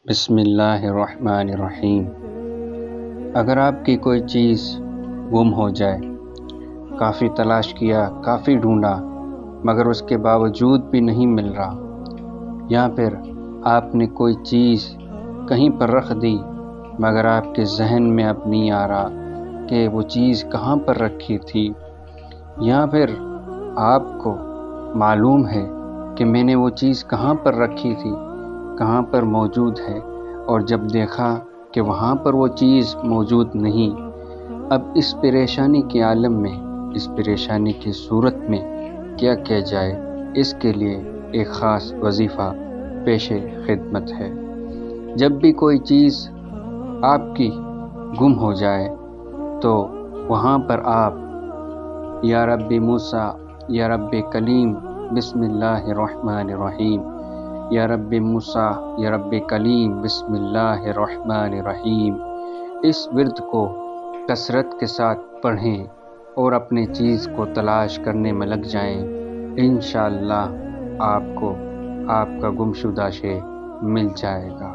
بسم اللہ الرحمن الرحیم۔ اگر آپ کی کوئی چیز گم ہو جائے، کافی تلاش کیا، کافی ڈھونڈا، مگر اس کے باوجود بھی نہیں مل رہا، یا پھر آپ نے کوئی چیز کہیں پر رکھ دی مگر آپ کے ذہن میں اب نہیں آ رہا کہ وہ چیز کہاں پر رکھی تھی، یا پھر آپ کو معلوم ہے کہ میں نے وہ چیز کہاں پر رکھی تھی، کہاں پر موجود ہے، اور جب دیکھا کہ وہاں پر وہ چیز موجود نہیں، اب اس پریشانی کے عالم میں، اس پریشانی کی صورت میں کیا کیا جائے، اس کے لیے ایک خاص وظیفہ پیش خدمت ہے۔ جب بھی کوئی چیز آپ کی گم ہو جائے تو وہاں پر آپ یا رب موسیٰ یا رب کلیم بسم اللہ الرحمن الرحیم، یا رب موسیٰ یا رب کلیم بسم اللہ الرحمن الرحیم، اس ورد کو کثرت کے ساتھ پڑھیں اور اپنے چیز کو تلاش کرنے میں لگ جائیں۔ انشاءاللہ آپ کو آپ کا گمشدہ شے مل جائے گا۔